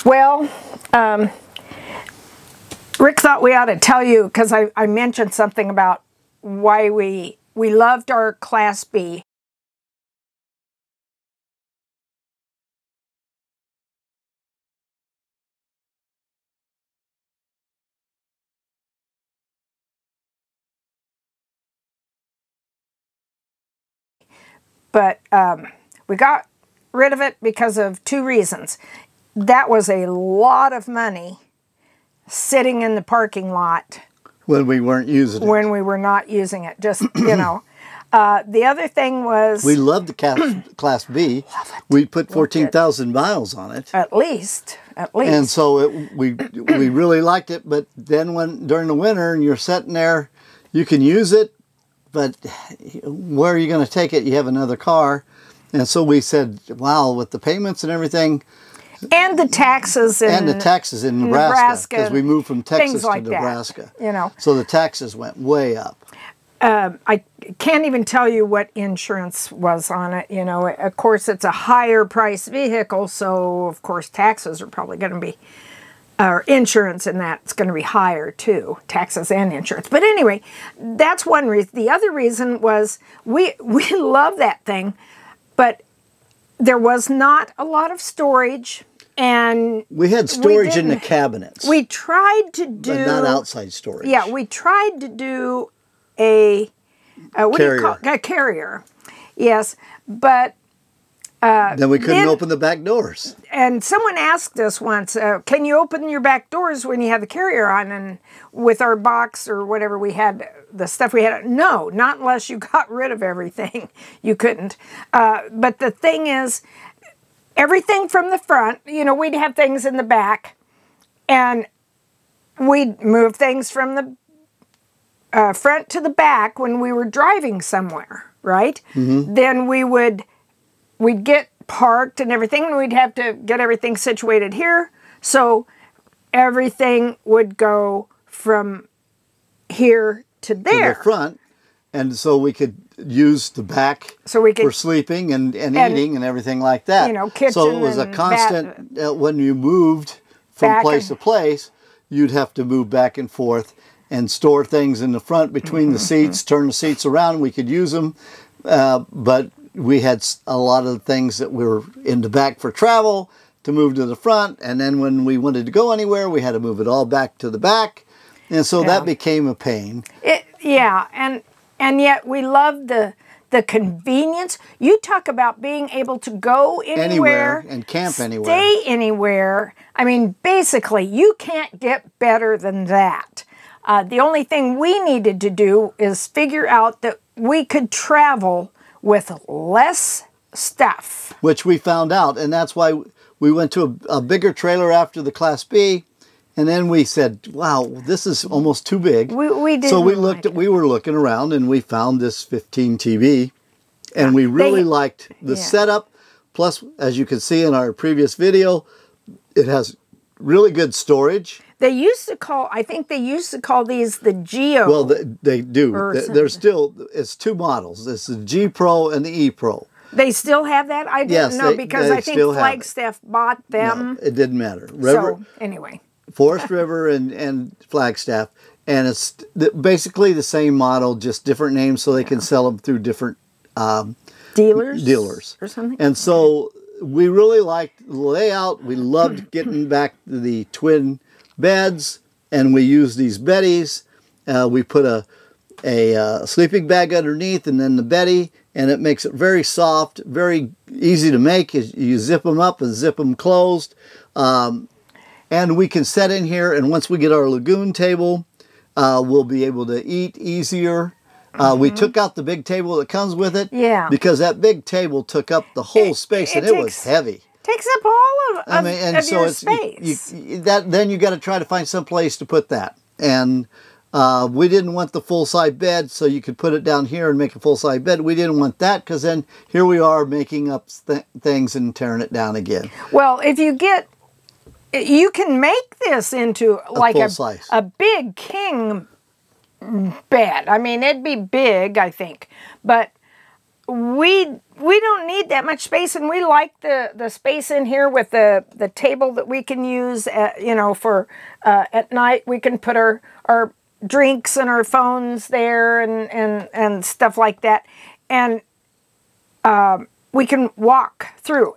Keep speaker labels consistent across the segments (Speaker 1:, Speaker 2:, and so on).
Speaker 1: Well, Rick thought we ought to tell you, because I mentioned something about why we loved our Class B. But we got rid of it because of two reasons. That was a lot of money sitting in the parking lot.
Speaker 2: When we weren't using it.
Speaker 1: When we were not using it. Just, you know. The other thing was...
Speaker 2: We loved the Class B. We put 14,000 miles on it.
Speaker 1: At least. At least.
Speaker 2: And so we really liked it. But then during the winter and you're sitting there, you can use it. But where are you going to take it? You have another car. And so we said, wow, with the payments and everything.
Speaker 1: And the taxes in
Speaker 2: Nebraska. Because we moved from Texas to Nebraska.
Speaker 1: That, you know.
Speaker 2: So the taxes went way up.
Speaker 1: I can't even tell you what insurance was on it. You know, of course, it's a higher price vehicle. So, of course, taxes are probably going to be... or insurance in that's going to be higher too, taxes and insurance. But anyway, that's one reason. The other reason was we love that thing, but there was not a lot of storage, and
Speaker 2: we had storage in the cabinets.
Speaker 1: We tried to do,
Speaker 2: but not outside storage.
Speaker 1: Yeah, we tried to do a what do you call it? A carrier. Yes, but.
Speaker 2: Then we couldn't open the back doors.
Speaker 1: And someone asked us once, can you open your back doors when you have the carrier on? And with our box or whatever we had, the stuff we had, no, not unless you got rid of everything. You couldn't. But the thing is, everything from the front, you know, we'd have things in the back, and we'd move things from the front to the back when we were driving somewhere, right? Mm-hmm. Then we'd get parked and everything, and we'd have to get everything situated here. So everything would go from here to there.
Speaker 2: To the front. And so we could use the back for sleeping and eating and everything like that.
Speaker 1: You know, kitchen.
Speaker 2: So it was a constant, when you moved from place to place, you'd have to move back and forth and store things in the front between the seats, turn the seats around. We could use them, but we had a lot of things that were in the back for travel to move to the front. And then when we wanted to go anywhere, we had to move it all back to the back. And so that became a pain.
Speaker 1: And yet we loved the convenience. You talk about being able to go anywhere
Speaker 2: and camp anywhere.
Speaker 1: Stay anywhere. I mean, basically, you can't get better than that. The only thing we needed to do is figure out that we could travel with less stuff.
Speaker 2: Which we found out, and that's why we went to a bigger trailer after the Class B, and then we said, wow, this is almost too big.
Speaker 1: We did.
Speaker 2: So we were looking around, and we found this 15TB, and we really liked the setup. Plus, as you can see in our previous video, it has really good storage.
Speaker 1: They used to call, I think they used to call these the Geo.
Speaker 2: Well, they do. There's still, it's two models. It's the G-Pro and the E-Pro.
Speaker 1: They still have that? I didn't know because I think Flagstaff bought them.
Speaker 2: No, it didn't matter.
Speaker 1: So, anyway.
Speaker 2: Forest River and Flagstaff. And it's basically the same model, just different names so they can sell them through different dealers. Or something. And so we really liked the layout. We loved getting back to the twin beds, and we used these beddies. We put a sleeping bag underneath and then the beddie, and it makes it very soft, very easy to make. You zip them up and zip them closed. And we can set in here, and once we get our lagoon table, we'll be able to eat easier. We took out the big table that comes with it, because that big table took up the whole space, and it was heavy.
Speaker 1: Takes up all of your space.
Speaker 2: Then you got to try to find some place to put that. And we didn't want the full-size bed, so you could put it down here and make a full-size bed. We didn't want that, because then here we are making up things and tearing it down again.
Speaker 1: Well, if you get, you can make this into like a big king bed. I mean, it'd be big, I think. But we don't need that much space, and we like the space in here with the table that we can use. You know, for at night we can put our drinks and our phones there and stuff like that, and we can walk through.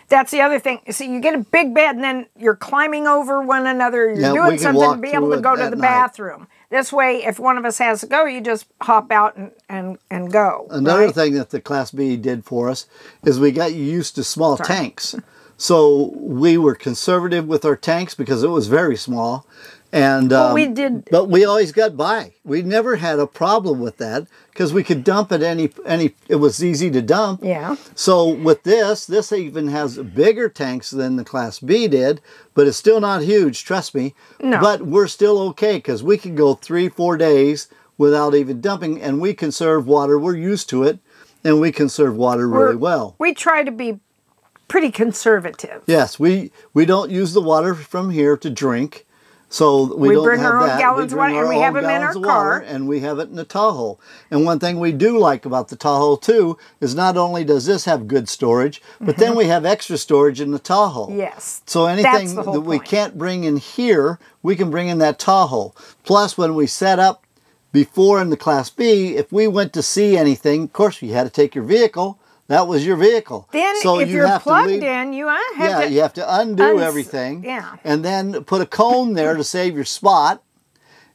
Speaker 1: That's the other thing. See, you get a big bed, and then you're climbing over one another. You're doing something to be able to go to the bathroom. This way, if one of us has to go, you just hop out and go.
Speaker 2: Another thing that the Class B did for us is we got used to small tanks. So we were conservative with our tanks because it was very small. And
Speaker 1: we did,
Speaker 2: but we always got by. We never had a problem with that because we could dump at any. It was easy to dump.
Speaker 1: Yeah.
Speaker 2: So with this even has bigger tanks than the Class B did, but it's still not huge. Trust me.
Speaker 1: No.
Speaker 2: But we're still okay because we can go 3-4 days without even dumping, and we conserve water. We're used to it, and we conserve water really well.
Speaker 1: We try to be pretty conservative.
Speaker 2: Yes, we don't use the water from here to drink. So we don't
Speaker 1: bring
Speaker 2: have
Speaker 1: our own
Speaker 2: that.
Speaker 1: gallons of water, and we have them in our car.
Speaker 2: And we have it in the Tahoe. And one thing we do like about the Tahoe too is not only does this have good storage, but then we have extra storage in the Tahoe.
Speaker 1: Yes.
Speaker 2: So anything that we can't bring in here, we can bring in that Tahoe. Plus, when we set up before in the Class B, if we went to see anything, of course, you had to take your vehicle. That was your vehicle.
Speaker 1: Then
Speaker 2: so
Speaker 1: if you're plugged in, you have to
Speaker 2: undo everything.
Speaker 1: Yeah.
Speaker 2: And then put a cone there to save your spot.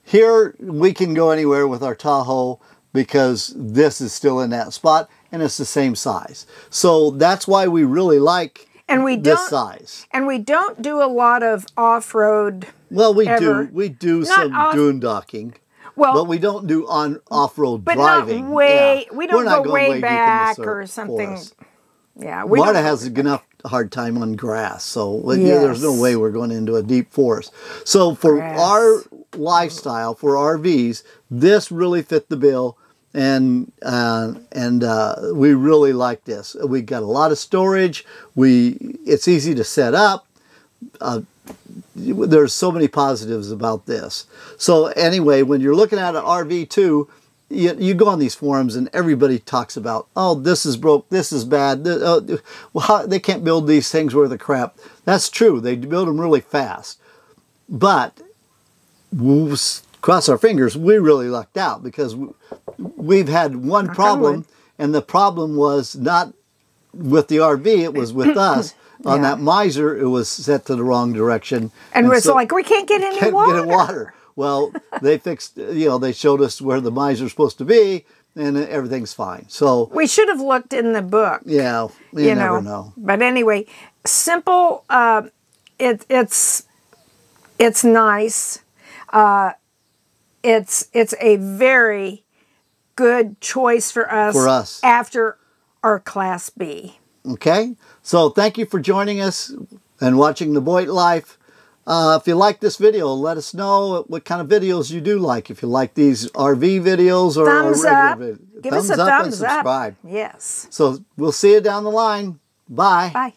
Speaker 2: Here we can go anywhere with our Tahoe because this is still in that spot and it's the same size. So that's why we really like this size.
Speaker 1: And we don't do a lot of off-road.
Speaker 2: Well, we do some boondocking.
Speaker 1: Well,
Speaker 2: but we don't do off-road
Speaker 1: Not
Speaker 2: driving.
Speaker 1: way, we don't go way back or something. Yeah,
Speaker 2: Marta has enough hard time on grass, so there's no way we're going into a deep forest. So for our lifestyle, for RVs, this really fit the bill, and we really like this. We got a lot of storage. It's easy to set up. There's so many positives about this. So anyway, when you're looking at an RV too, you go on these forums and everybody talks about, oh, this is broke, this is bad. They can't build these things worth of crap. That's true. They build them really fast. But cross our fingers, we really lucked out because we've had one problem, and the problem was not with the RV, it was with us. On that miser, it was set to the wrong direction.
Speaker 1: And we're so like, we can't get any water.
Speaker 2: Well, they fixed, they showed us where the miser's supposed to be, and everything's fine. So
Speaker 1: we should have looked in the book.
Speaker 2: Yeah, you never know.
Speaker 1: But anyway, simple. It's nice. It's a very good choice for us. After our Class B.
Speaker 2: Okay, so thank you for joining us and watching The Boyd Life. If you like this video, let us know what kind of videos you do like. If you like these RV videos or regular videos.
Speaker 1: Give us a thumbs up.
Speaker 2: And subscribe.
Speaker 1: Yes.
Speaker 2: So we'll see you down the line. Bye.
Speaker 1: Bye.